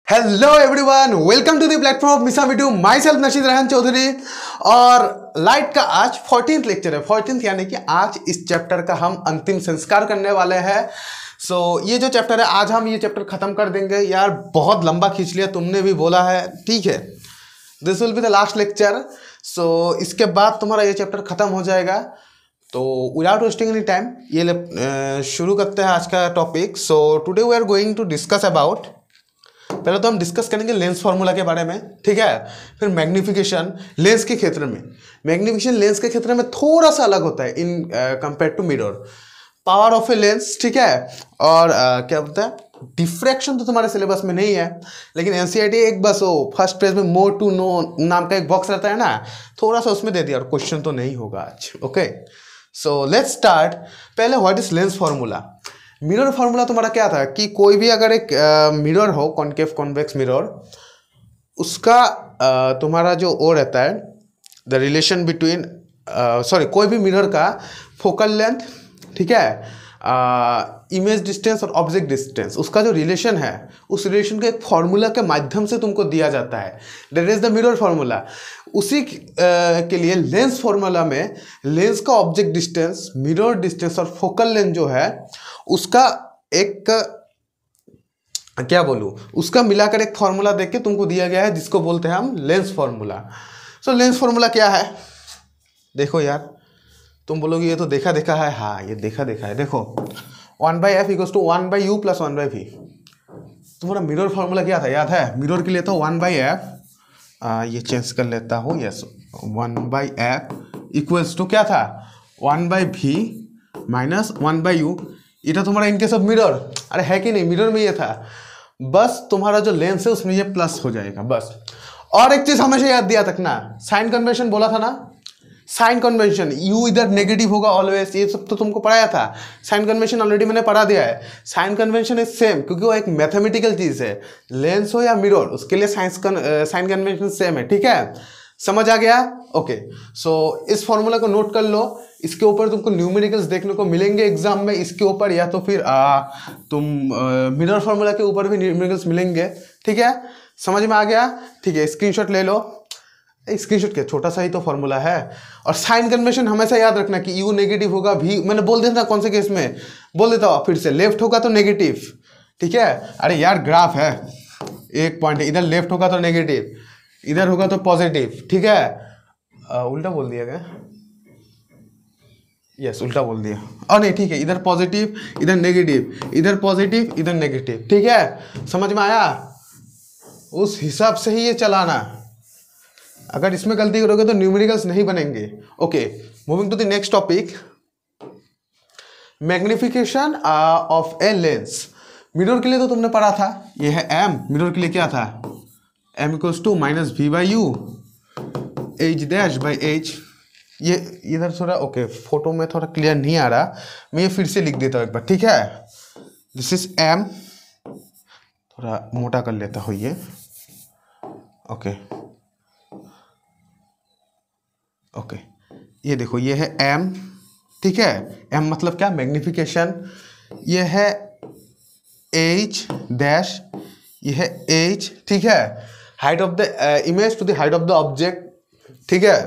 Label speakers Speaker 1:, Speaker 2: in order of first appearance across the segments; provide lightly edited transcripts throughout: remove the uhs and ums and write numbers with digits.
Speaker 1: Hello everyone, welcome to the platform of मिसा video. Myself Nashid Rahan Chaudhary. और light का आज 14th लेक्चर है। 14th यानी कि आज इस चैप्टर का हम अंतिम संस्कार करने वाले हैं। ये जो चैप्टर है आज हम ये चैप्टर खत्म कर देंगे। यार बहुत लंबा खींच लिया, तुमने भी बोला है, ठीक है। This will be the last lecture. इसके बाद तुम्हारा ये चैप्टर खत्म हो जाएगा। तो विदाउट वेस्टिंग एनी टाइम ये शुरू करते हैं आज का topic. Today we are going to discuss about, पहले तो हम डिस्कस करेंगे लेंस फार्मूला के बारे में, ठीक है। फिर मैग्निफिकेशन लेंस के क्षेत्र में, मैग्निफिकेशन लेंस के क्षेत्र में थोड़ा सा अलग होता है in compare to mirror. Power of a lens, ठीक है। और क्या बोलता है, डिफ्रैक्शन तो तुम्हारे सिलेबस में नहीं है, लेकिन एनसीईआरटी एक बस वो फर्स्ट पेज में मोर टू नो नाम का एक बॉक्स रहता है ना, थोड़ा सा उसमें दे दिया। और क्वेश्चन तो नहीं होगा आज, ओके। So let's start. पहले what is lens formula. Mirror formula तुम्हारा क्या था कि कोई भी अगर एक मिरर हो, कॉन्केव कॉन्वेक्स मिरर, उसका तुम्हारा जो वो रहता है द रिलेशन बिटवीन कोई भी मिरर का फोकल लेंथ, ठीक है, इमेज डिस्टेंस और ऑब्जेक्ट डिस्टेंस, उसका जो रिलेशन है उस रिलेशन के एक फार्मूला के माध्यम से तुमको दिया जाता है। That is the mirror formula. उसी के लिए लेंस फार्मूला में लेंस का ऑब्जेक्ट डिस्टेंस, मिरर डिस्टेंस और फोकल लेंथ जो है उसका एक क्या बोलूं, उसका मिलाकर एक फार्मूला देख के तुमको दिया गया है, जिसको बोलते हैं हम लेंस फार्मूला। लेंस फार्मूला क्या है, देखो यार, तुम बोलोगे ये तो देखा देखा है। हाँ, ये देखा देखा है। देखो 1/f = 1/u + 1/v। तुम्हारा मिरर फार्मूला क्या था, याद है? मिरर के लिए तो 1/f, ये चेंज कर लेता हूँ, यस, 1/f = क्या था, 1/v - 1/u। ये था तुम्हारा इनकेस ऑफ मिरर। अरे है कि नहीं, मिरर में ये था। बस तुम्हारा जो लेंस है उसमें ये प्लस हो जाएगा, बस। और एक चीज हमेशा याद दिया रखना, साइन कन्वेंशन बोला था ना, साइन कन्वेंशन, यू इधर नेगेटिव होगा ऑलवेज, ये सब तो तुमको पढ़ाया था। साइन कन्वेंशन ऑलरेडी मैंने पढ़ा दिया है। साइन कन्वेंशन इज सेम, क्योंकि वो एक मैथमेटिकल चीज है। लेंस हो या मिरर, उसके लिए साइन कन्वेंशन सेम है, ठीक है। समझ आ गया? ओके। इस फॉर्मूला को नोट कर लो। इसके ऊपर तुमको न्यूमेरिकल्स देखने को मिलेंगे एग्जाम में, इसके ऊपर, या तो फिर तुम मिरर फार्मूला के ऊपर भी न्यूमेरिकल्स मिलेंगे, ठीक है। समझ में आ गया? ठीक है, स्क्रीनशॉट ले लो। स्क्रीनशॉट क्या, छोटा सा ही तो फॉर्मूला है। और साइन कन्वेंशन हमेशा याद रखना कि यू नेगेटिव होगा, भी मैंने बोल दिया था कौन से केस में, बोल देता हूँ फिर से। लेफ्ट होगा तो नेगेटिव, ठीक है। अरे यार ग्राफ है, एक पॉइंट है, इधर लेफ्ट होगा तो नेगेटिव, इधर होगा तो पॉजिटिव, ठीक है। उल्टा बोल दिया गया, यस, उल्टा बोल दिया। और नहीं, ठीक है, इधर पॉजिटिव इधर नेगेटिव, इधर पॉजिटिव इधर नेगेटिव, ठीक है। समझ में आया? उस हिसाब से ही ये चलाना। अगर इसमें गलती करोगे तो न्यूमेरिकल्स नहीं बनेंगे। Okay, moving to the next topic, magnification of a lens. Mirror के लिए तो तुमने पढ़ा था, ये है m। मिरर के लिए क्या था, m = -v/u h'/h। ये इधर थोड़ा ओके, फोटो में थोड़ा क्लियर नहीं आ रहा, मैं ये फिर से लिख देता हूँ एक बार, ठीक है। दिस इज m, थोड़ा मोटा कर लेता हूँ ये, ओके ओके। ये देखो, ये है m, ठीक है। m मतलब क्या, मैग्निफिकेशन। ये है h', ये है h, ठीक है। Height of the image to the height of the object, ठीक है,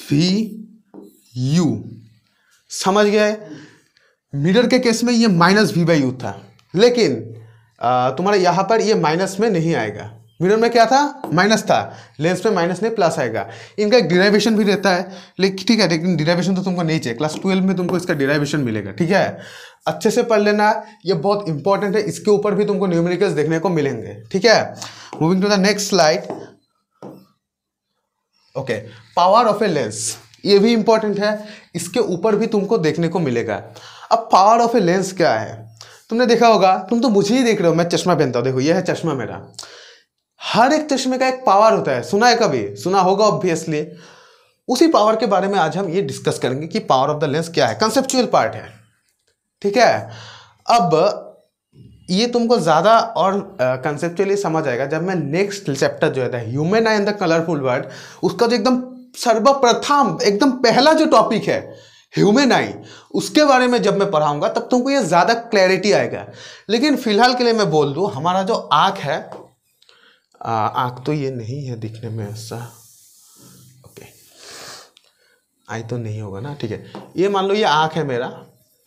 Speaker 1: v/u। समझ गए? मिरर के केस में ये -v/u था, लेकिन तुम्हारे यहाँ पर ये माइनस में नहीं आएगा। मिरर में क्या था, माइनस था, लेंस में माइनस नहीं प्लस आएगा। इनका एक डिराइवेशन भी रहता है, लेकिन ठीक है, लेकिन डिराइवेशन तो तुमको नहीं चाहिए। क्लास 12 में तुमको इसका डिराइवेशन मिलेगा, ठीक है। अच्छे से पढ़ लेना, ये बहुत इंपॉर्टेंट है। इसके ऊपर भी तुमको न्यूमेरिकल्स देखने को मिलेंगे, ठीक है। Moving to the next slide. Okay, power of a lens, ये भी इंपॉर्टेंट है, इसके ऊपर भी तुमको देखने को मिलेगा। अब पावर ऑफ ए लेंस क्या है, तुमने देखा होगा, तुम तो मुझे ही देख रहे हो, मैं चश्मा पहनता हूं, देखो ये है चश्मा मेरा। हर एक चश्मे का एक पावर होता है, सुना है कभी? सुना होगा ऑब्वियसली। उसी पावर के बारे में आज हम ये डिस्कस करेंगे कि पावर ऑफ द लेंस क्या है, कंसेप्चुअल पार्ट है, ठीक है। अब ये तुमको ज्यादा और कंसेप्चुअली समझ आएगा जब मैं नेक्स्ट चैप्टर जो है human I and the colourful world, उसका जो एकदम सर्वप्रथम एकदम पहला जो टॉपिक है ह्यूमन आई, उसके बारे में जब मैं पढ़ाऊंगा तब तुमको ये ज़्यादा क्लैरिटी आएगा। लेकिन फिलहाल के लिए मैं बोल दूँ, हमारा जो आँख है, आँख तो ये नहीं है दिखने में ऐसा, ओके आई तो नहीं होगा ना, ठीक है। ये मान लो ये आँख है मेरा,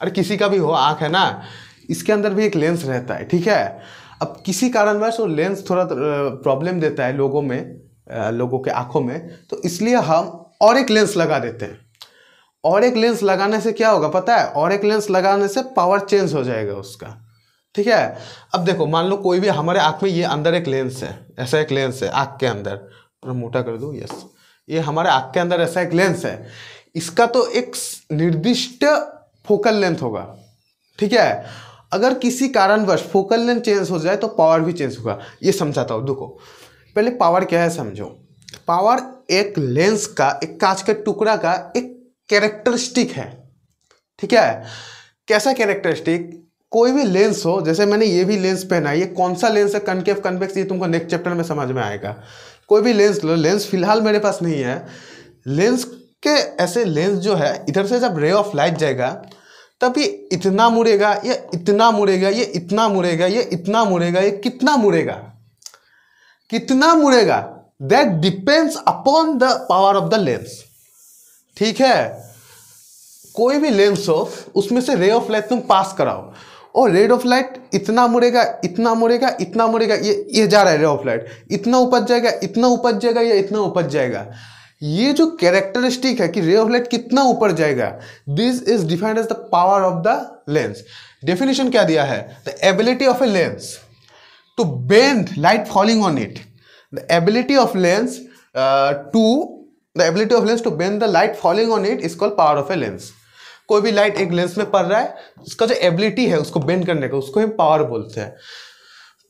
Speaker 1: अरे किसी का भी हो आँख है ना, इसके अंदर भी एक लेंस रहता है, ठीक है। अब किसी कारणवश वो लेंस थोड़ा प्रॉब्लम देता है लोगों में, लोगों के आँखों में, तो इसलिए हम और एक लेंस लगा देते हैं। और एक लेंस लगाने से क्या होगा पता है, और एक लेंस लगाने से पावर चेंज हो जाएगा उसका, ठीक है। अब देखो मान लो कोई भी हमारे आँख में, ये अंदर एक लेंस है, ऐसा एक लेंस है आँख के अंदर, थोड़ा मोटा कर दूँ, यस, ये हमारे आँख के अंदर ऐसा एक लेंस है। इसका तो एक निर्दिष्ट फोकल लेंथ होगा, ठीक है। अगर किसी कारणवश फोकल लेंथ चेंज हो जाए तो पावर भी चेंज होगा। ये समझाता हूँ, देखो पहले पावर क्या है समझो। पावर एक लेंस का, एक कांच के टुकड़ा का एक कैरेक्टरिस्टिक है, ठीक है। कैसा कैरेक्टरिस्टिक, कोई भी लेंस हो, जैसे मैंने ये भी लेंस पहना है, ये कौन सा लेंस है, कनकेव कन्वेक्स, ये तुमको नेक्स्ट चैप्टर में समझ में आएगा। कोई भी लेंस लो, लेंस फिलहाल मेरे पास नहीं है, लेंस के ऐसे लेंस जो है, इधर से जब रे ऑफ लाइट जाएगा तब ये इतना मुड़ेगा, ये इतना मुड़ेगा, ये इतना मुड़ेगा, ये इतना मुड़ेगा, ये कितना मुड़ेगा, कितना मुड़ेगा, that depends upon the power of the lens, ठीक है। कोई भी लेंस हो, उसमें से रे ऑफ लाइट तुम पास कराओ, और रे ऑफ लाइट इतना मुड़ेगा, इतना मुड़ेगा, इतना मुड़ेगा, ये जा रहा है रे ऑफ लाइट, इतना उपज जाएगा, इतना उपज जाएगा, या इतना उपज जाएगा। ये जो कैरेक्टरिस्टिक है कि रे ऑफ लाइट कितना ऊपर जाएगा, this is defined as the power of the lens. Definition क्या दिया है, the ability of a lens to bend light falling on it, the ability of lens to bend the light falling on it is called power of a lens. कोई भी light एक lens में पड़ रहा है, उसका जो एबिलिटी है उसको बेंड करने का, उसको हम पावर बोलते हैं।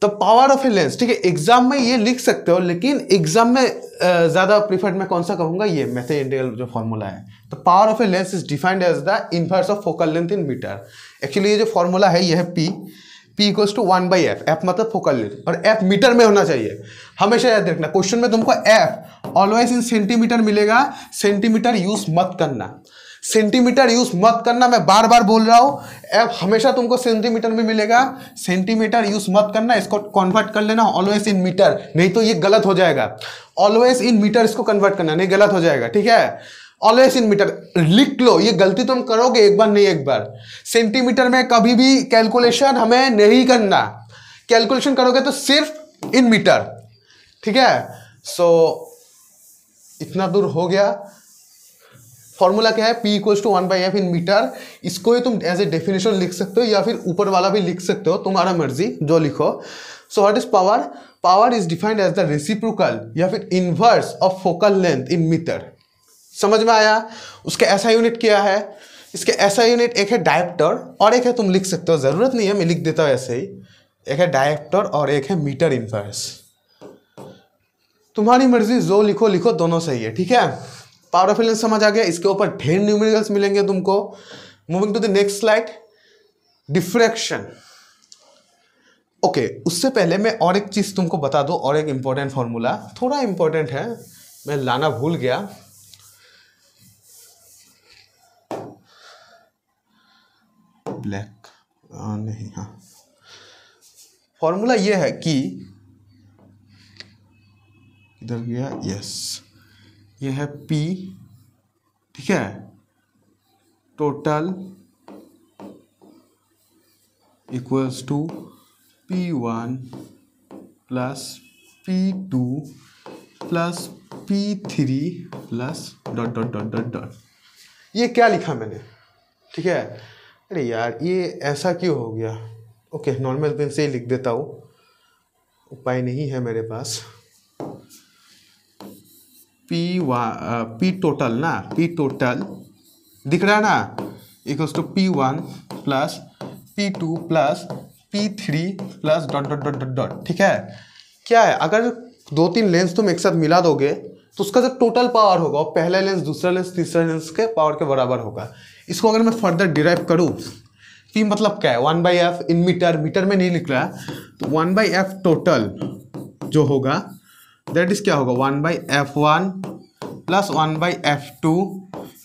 Speaker 1: तो पावर ऑफ ए लेंस, ठीक है, एग्जाम में ये लिख सकते हो, लेकिन एग्जाम में ज्यादा प्रीफर्ड मैं कौन सा कहूंगा, ये मेथड इंटीग्रल जो फॉर्मूला है। तो power of a lens is defined as the inverse of focal length in metre. Actually ये जो फॉर्मूला है ये है P equals to 1/f, f मतलब फोकल लेंथ, और f मीटर में होना चाहिए। हमेशा याद रखना, क्वेश्चन में तुमको f ऑलवेज इन सेंटीमीटर मिलेगा, सेंटीमीटर यूज मत करना, सेंटीमीटर यूज मत करना, मैं बार बार बोल रहा हूं। एफ हमेशा तुमको सेंटीमीटर में मिलेगा, सेंटीमीटर यूज मत करना, इसको कन्वर्ट कर लेना ऑलवेज इन मीटर, नहीं तो ये गलत हो जाएगा। ऑलवेज इन मीटर इसको कन्वर्ट करना, नहीं गलत हो जाएगा, ठीक है। ऑलवेज इन मीटर लिख लो, ये गलती तुम करोगे एक बार नहीं एक बार। सेंटीमीटर में कभी भी कैलकुलेशन हमें नहीं करना, कैलकुलेशन करोगे तो सिर्फ इन मीटर, ठीक है। सो इतना दूर हो गया। फॉर्मूला क्या है, P equals to 1/f in metre. इसको ही तुम एज ए डेफिनेशन लिख सकते हो, या फिर ऊपर वाला भी लिख सकते हो, तुम्हारा मर्जी जो लिखो। So what is power, power is defined as the reciprocal या फिर inverse of focal length in metre. समझ में आया। उसके ऐसा यूनिट क्या है, इसके ऐसा यूनिट एक है डायप्टर और एक है, तुम लिख सकते हो, जरूरत नहीं है मैं लिख देता हूँ ऐसे ही, एक है डायप्टर और एक है मीटर इनवर्स। तुम्हारी मर्जी जो लिखो लिखो, दोनों सही है, ठीक है। पावर ऑफ लेंस समझ आ गया, इसके ऊपर ढेर न्यूमेरिकल्स मिलेंगे तुमको। Moving to the next slide, diffraction. Okay, उससे पहले मैं और एक चीज तुमको बता दूं, और एक इंपॉर्टेंट फॉर्मूला, थोड़ा इंपॉर्टेंट है, मैं लाना भूल गया। ब्लैक नहीं, हाँ, फॉर्मूला ये है कि इधर गया, यस, ये है P, ठीक है, total equals to P1 plus P2 plus P3 plus dot dot dot dot dot. ये क्या लिखा मैंने, ठीक है। अरे यार ये ऐसा क्यों हो गया। ओके, नॉर्मल पेन से ही लिख देता हूँ, उपाय नहीं है मेरे पास। P टोटल ना, P टोटल दिख रहा है ना, equals to P1 plus P2 plus P3 plus dot dot dot dot dot, ठीक है। क्या है, अगर दो तीन लेंस तुम एक साथ मिला दोगे तो उसका जो टोटल पावर होगा वो पहला लेंस, दूसरा लेंस, तीसरा लेंस के पावर के बराबर होगा। इसको अगर मैं फर्दर डिराइव करूँ, P मतलब क्या है, 1/f इन मीटर, मीटर में नहीं लिख रहा है, तो 1/f टोटल जो होगा दैट इज क्या होगा, 1/f1 प्लस 1/f2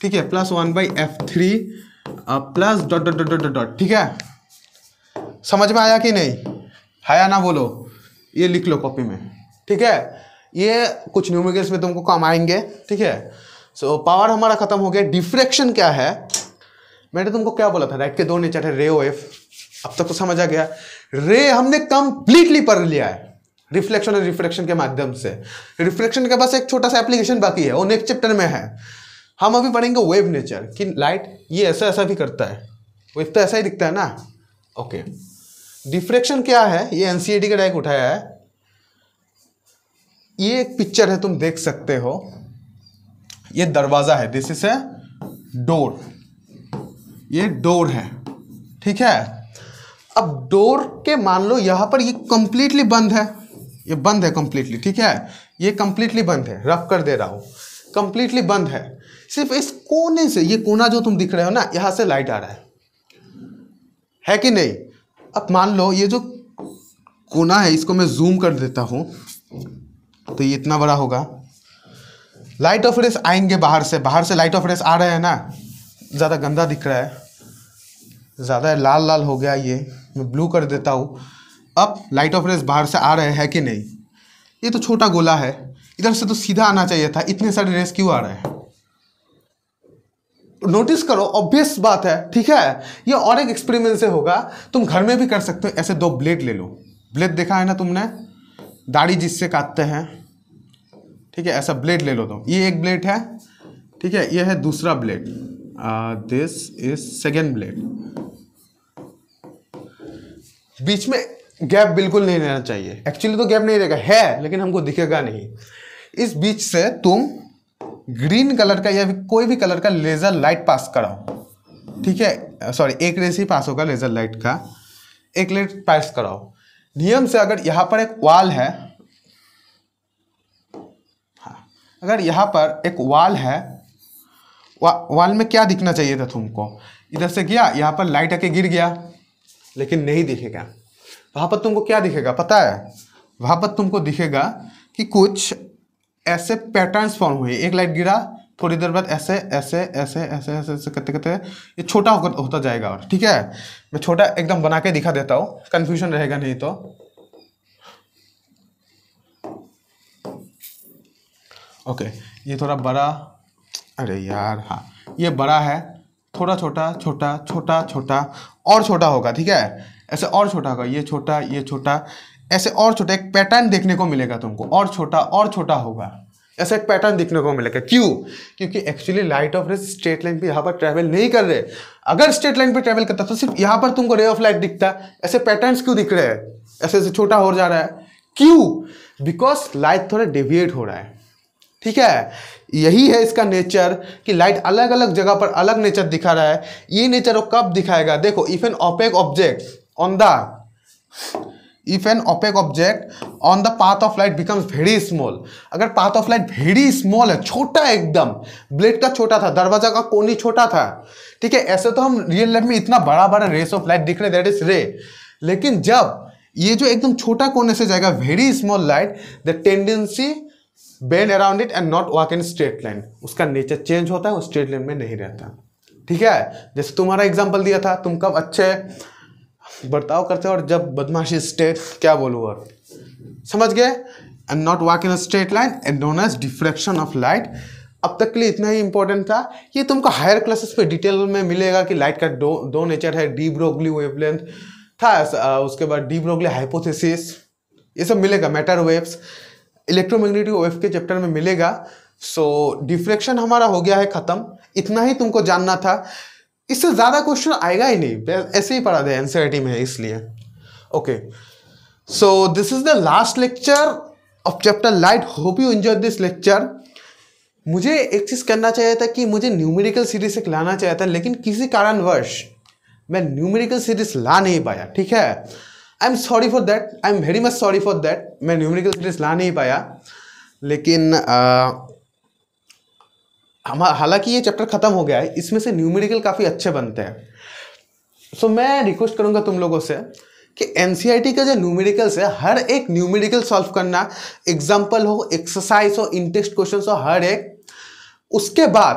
Speaker 1: ठीक है, +1/f3 plus dot dot dot dot dot, ठीक है। समझ में आया कि नहीं? है या ना बोलो? ये लिख लो कॉपी में, ठीक है। ये कुछ न्यूमेरिकल्स में तुमको काम आएंगे, ठीक है। सो पावर हमारा खत्म हो गया। डिफ्रैक्शन क्या है? मैंने तुमको क्या बोला था, लाइट के दो नेचर है, रे और वेव। अब तक तो समझ आ गया। रे हमने कंप्लीटली पढ़ लिया है रिफ्लेक्शन और रिफ्रैक्शन के माध्यम से। रिफ्लेक्शन के पास एक छोटा सा एप्लीकेशन बाकी है, वो नेक्स्ट चैप्टर में है। हम अभी पढ़ेंगे वेव नेचर कि लाइट ये ऐसा ऐसा भी करता है, वेव तो ऐसा ही दिखता है ना। ओके, डिफ्रैक्शन क्या है? ये एनसीईआरटी का डायरेक्ट उठाया है। ये एक पिक्चर है, तुम देख सकते हो। ये दरवाजा है, दिस इज ए डोर। ये डोर है, ठीक है। अब डोर के मान लो यहां पर ये कंप्लीटली बंद है, ये बंद है कंप्लीटली, ठीक है। ये कंप्लीटली बंद है, रफ कर दे रहा हूं, कंप्लीटली बंद है। सिर्फ इस कोने से, ये कोना जो तुम दिख रहे हो ना, यहां से लाइट आ रहा है कि नहीं? अब मान लो ये जो कोना है, इसको मैं जूम कर देता हूं तो ये इतना बड़ा होगा। लाइट ऑफ रेस आएंगे बाहर से लाइट ऑफ रेस आ रहे हैं ना। ज़्यादा गंदा दिख रहा है, ज़्यादा लाल लाल हो गया, ये मैं ब्लू कर देता हूँ। अब लाइट ऑफ रेस बाहर से आ रहे हैं कि नहीं? ये तो छोटा गोला है, इधर से तो सीधा आना चाहिए था, इतने सारे रेस क्यों आ रहे हैं? नोटिस करो, ऑब्वियस बात है, ठीक है। ये और एक एक्सपेरिमेंट से होगा, तुम घर में भी कर सकते हो। ऐसे दो ब्लेड ले लो, ब्लेड देखा है ना तुमने, दाढ़ी जिससे काटते हैं, ठीक है। ऐसा ब्लेड ले लो तुम, ये एक ब्लेड है, ठीक है। ये है दूसरा blade, this is second blade. बीच में गैप बिल्कुल नहीं रहना चाहिए। एक्चुअली तो गैप नहीं रहेगा, है लेकिन हमको दिखेगा नहीं। इस बीच से तुम ग्रीन कलर का या कोई भी कलर का लेजर लाइट पास कराओ, ठीक है। सॉरी, एक रेस ही पास होगा लेजर लाइट का, एक लाइट पास कराओ। नियम से अगर यहां पर एक वॉल है, हाँ, अगर यहां पर एक वॉल है, वॉल में क्या दिखना चाहिए था तुमको? इधर से गया, यहां पर लाइट आके गिर गया, लेकिन नहीं दिखेगा। वहां पर तुमको क्या दिखेगा पता है? वहां पर तुमको दिखेगा कि कुछ ऐसे पैटर्न्स फॉर्म हुए। एक लाइट गिरा, थोड़ी देर बाद ऐसे ऐसे ऐसे ऐसे ऐसे ऐसे करते करते ये छोटा होता जाएगा, और ठीक है। मैं छोटा एकदम बना के दिखा देता हूँ, कंफ्यूजन रहेगा नहीं तो। ओके, ये थोड़ा बड़ा, अरे यार, हाँ, ये बड़ा है, थोड़ा छोटा छोटा छोटा छोटा और छोटा होगा, ठीक है। ऐसे और छोटा होगा, ये छोटा, ये छोटा, ऐसे और छोटा। एक पैटर्न देखने को मिलेगा तुमको, और छोटा होगा, ऐसा एक पैटर्न दिखने को मिलेगा। क्यों? क्योंकि actually light of rays straight line पे यहाँ पर ट्रेवल नहीं कर रहे। अगर स्ट्रेट लाइन पे ट्रेवल करता तो सिर्फ यहाँ पर तुमको रे ऑफ लाइट दिखता। ऐसे पैटर्न्स क्यों दिख रहे हैं? ऐसे ऐसे छोटा हो जा रहा है, क्यों? बिकॉज लाइट थोड़ा डेविएट हो रहा है, ठीक है। यही है इसका नेचर कि लाइट अलग अलग जगह पर अलग नेचर दिखा रहा है। ये नेचर वो कब दिखाएगा? देखो, if an opaque object on the path of light becomes very small. अगर path of light very small है, छोटा एकदम, ब्लेड का छोटा था, दरवाजा का कोनी छोटा था, ठीक है। ऐसे तो हम रियल लाइफ में इतना बड़ा बड़ा रेस ऑफ लाइट दिख रहे, दैट इज रे। लेकिन जब ये जो एकदम छोटा कोने से जाएगा, very small light, the tendency bend around it and not walk in straight line. उसका नेचर चेंज होता है, वो स्ट्रेट लाइन में नहीं रहता, ठीक है। जैसे तुम्हारा एग्जांपल दिया था, तुम कब अच्छे बर्ताव करते हो और जब बदमाशी स्ट्रेट, क्या बोलूँ और, समझ गए? And not walk in straight line and known as diffraction of light. अब तक के लिए इतना ही इंपॉर्टेंट था। ये तुमको हायर क्लासेस पे डिटेल में मिलेगा कि लाइट का दो नेचर है, डी ब्रोगली वेवलेंथ था, उसके बाद डी ब्रोगली हाइपोथेसिस, ये सब मिलेगा। मैटर वेव्स, इलेक्ट्रोमैग्नेटिक वेव के चैप्टर में मिलेगा। सो डिफ्रैक्शन हमारा हो गया है खत्म, इतना ही तुमको जानना था। इससे ज्यादा क्वेश्चन आएगा ही नहीं, ऐसे ही पढ़ा दे एनसीईआरटी में, इसलिए। Okay, so this is the last lecture of chapter light. Hope you enjoy this lecture. मुझे एक चीज करना चाहिए था कि मुझे न्यूमेरिकल सीरीज एक लाना चाहिए था, लेकिन किसी कारणवश मैं न्यूमेरिकल सीरीज ला नहीं पाया, ठीक है। I am sorry for that, I am very much sorry for that. मैं न्यूमेरिकल सीरीज ला नहीं पाया, लेकिन हालांकि ये चैप्टर खत्म हो गया है, इसमें से न्यूमेरिकल काफ़ी अच्छे बनते हैं। सो मैं रिक्वेस्ट करूंगा तुम लोगों से कि एनसीईआरटी का जो न्यूमेरिकल्स है, हर एक न्यूमेरिकल सॉल्व करना, एग्जाम्पल हो, एक्सरसाइज हो, इन टेक्स्ट क्वेश्चन हो, हर एक। उसके बाद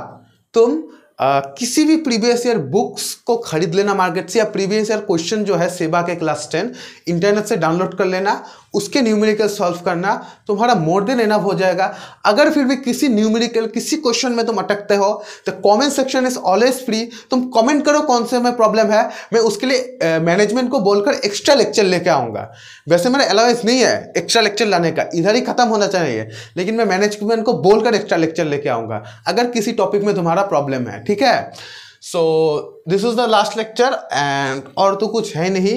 Speaker 1: तुम किसी भी प्रीवियस ईयर बुक्स को खरीद लेना मार्केट से, या प्रीवियस ईयर क्वेश्चन जो है सेबा के क्लास 10 इंटरनेट से डाउनलोड कर लेना, उसके न्यूमेरिकल सॉल्व करना, तुम्हारा मोर देन एनफ हो जाएगा। अगर फिर भी किसी न्यूमेरिकल किसी क्वेश्चन में तुम अटकते हो तो comment section is always free. तुम कमेंट करो कौन से में प्रॉब्लम है, मैं उसके लिए मैनेजमेंट को बोलकर एक्स्ट्रा लेक्चर लेके आऊँगा। वैसे मेरा अलाउंस नहीं है एक्स्ट्रा लेक्चर लाने का, इधर ही खत्म होना चाहिए, लेकिन मैं मैनेजमेंट को बोलकर एक्स्ट्रा लेक्चर लेके आऊँगा अगर किसी टॉपिक में तुम्हारा प्रॉब्लम है, ठीक है। So this is the last lecture and और तो कुछ है नहीं।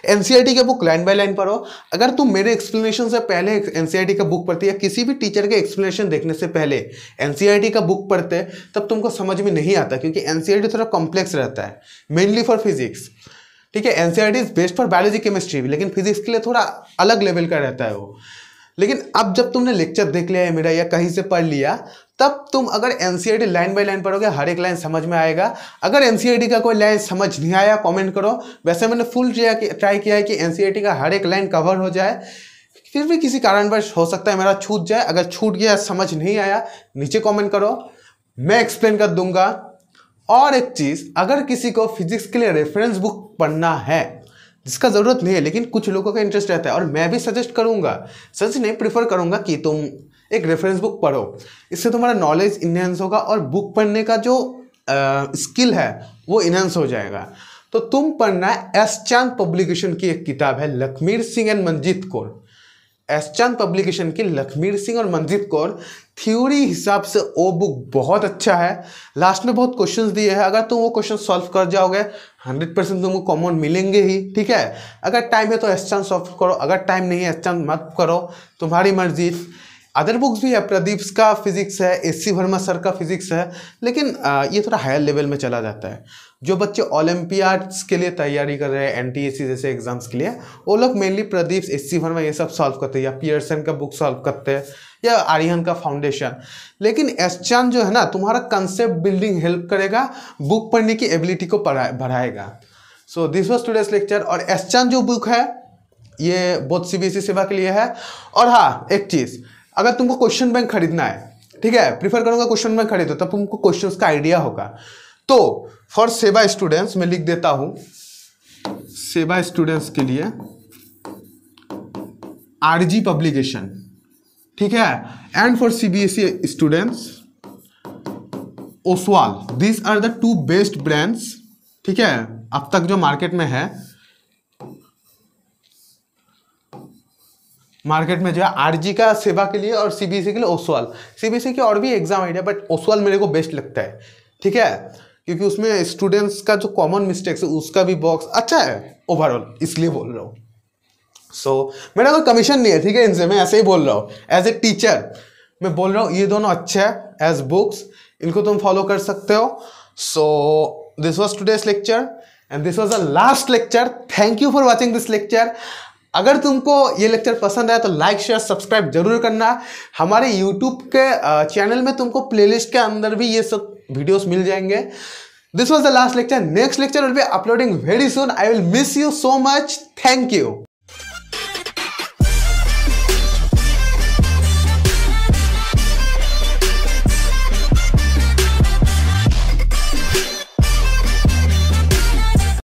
Speaker 1: एनसीईआरटी के बुक लाइन बाय लाइन पढ़ो। अगर तुम मेरे एक्सप्लेनेशन से पहले एनसीईआरटी का बुक पढ़ती है, किसी भी टीचर के एक्सप्लेनेशन देखने से पहले एनसीईआरटी का बुक पढ़ते, तब तुमको समझ में नहीं आता, क्योंकि एनसीईआरटी थोड़ा कॉम्प्लेक्स रहता है, मेनली फॉर फिजिक्स, ठीक है। NCERT is based for biology chemistry, लेकिन फिजिक्स के लिए थोड़ा अलग लेवल का रहता है वो। लेकिन अब जब तुमने लेक्चर देख लिया है मेरा या कहीं से पढ़ लिया, तब तुम अगर एनसीईआरटी लाइन बाय लाइन पढ़ोगे, हर एक लाइन समझ में आएगा। अगर एनसीईआरटी का कोई लाइन समझ नहीं आया कमेंट करो। वैसे मैंने फुल ट्राई किया है कि एनसीईआरटी का हर एक लाइन कवर हो जाए। फिर भी किसी कारणवश हो सकता है मेरा छूट जाए। अगर छूट गया, समझ नहीं आया, नीचे कमेंट करो, मैं एक्सप्लेन कर दूंगा। और एक चीज़, अगर किसी को फिजिक्स के लिए रेफरेंस बुक पढ़ना है, जिसका ज़रूरत नहीं है लेकिन कुछ लोगों का इंटरेस्ट रहता है, और मैं भी सजेस्ट करूंगा, सजेस्ट नहीं प्रीफर करूंगा कि तुम एक रेफरेंस बुक पढ़ो। इससे तुम्हारा नॉलेज इन्हेंस होगा और बुक पढ़ने का जो स्किल है वो इन्हेंस हो जाएगा। तो तुम पढ़ना एस चांद पब्लिकेशन की एक किताब है, लखमीर सिंह एंड मंजीत कौर। एस चांद पब्लिकेशन की लखमीर सिंह और मंजीत कौर, थ्योरी हिसाब से वो बुक बहुत अच्छा है। लास्ट में बहुत क्वेश्चंस दिए हैं, अगर तुम वो क्वेश्चन सॉल्व कर जाओगे 100% तुमको कॉमन मिलेंगे ही, ठीक है। अगर टाइम है तो एस चांद सॉल्व करो, अगर टाइम नहीं है एस चांद मत करो, तुम्हारी मर्जी। अदर बुक्स भी है, प्रदीप का फिजिक्स है, एससी वर्मा सर का फिजिक्स है, लेकिन ये थोड़ा हायर लेवल में चला जाता है। जो बच्चे ओलंपियाड्स के लिए तैयारी कर रहे हैं, एनटीएससी जैसे एग्जाम्स के लिए, वो लोग मेनली प्रदीप, एससी वर्मा ये सब सॉल्व करते हैं, या पियर्सन का बुक सॉल्व करते हैं, या आर्यन का फाउंडेशन। लेकिन एस चांद जो है ना, तुम्हारा कंसेप्ट बिल्डिंग हेल्प करेगा, बुक पढ़ने की एबिलिटी को बढ़ाएगा। So this was today's lecture. और एस चांद जो बुक है ये बहुत सीबीएसई सेवा के लिए है। और हाँ, एक चीज़, अगर तुमको क्वेश्चन बैंक खरीदना है, ठीक है, प्रीफर करूंगा क्वेश्चन बैंक खरीदो, तब तुमको क्वेश्चंस का आइडिया होगा। तो फॉर सेवा स्टूडेंट्स मैं लिख देता हूं, सेवा स्टूडेंट्स के लिए आरजी पब्लिकेशन, ठीक है, and for CBSE students Oswal. These are the two best brands, ठीक है, अब तक जो मार्केट में है, मार्केट में जो है आरजी का सेवा के लिए और सीबीएसई के लिए ओसवाल। सीबीएसई के और भी एग्जाम आइडिया, बट ओसवाल मेरे को बेस्ट लगता है, ठीक है, क्योंकि उसमें स्टूडेंट्स का जो कॉमन मिस्टेक्स है उसका भी बॉक्स अच्छा है ओवरऑल, इसलिए बोल रहा हूँ। सो मेरा कोई कमीशन नहीं है, ठीक है, इनसे मैं ऐसे ही बोल रहा हूँ, एज ए टीचर मैं बोल रहा हूँ, ये दोनों अच्छे हैं एज बुक्स, इनको तुम फॉलो कर सकते हो। So this was today's lecture and this was the last lecture. Thank you for watching this lecture. अगर तुमको ये लेक्चर पसंद आया तो लाइक शेयर सब्सक्राइब जरूर करना। हमारे यूट्यूब के चैनल में तुमको प्लेलिस्ट के अंदर भी ये सब वीडियोस मिल जाएंगे। This was the last lecture. Next lecture will be uploading very soon. I will miss you so much. Thank you.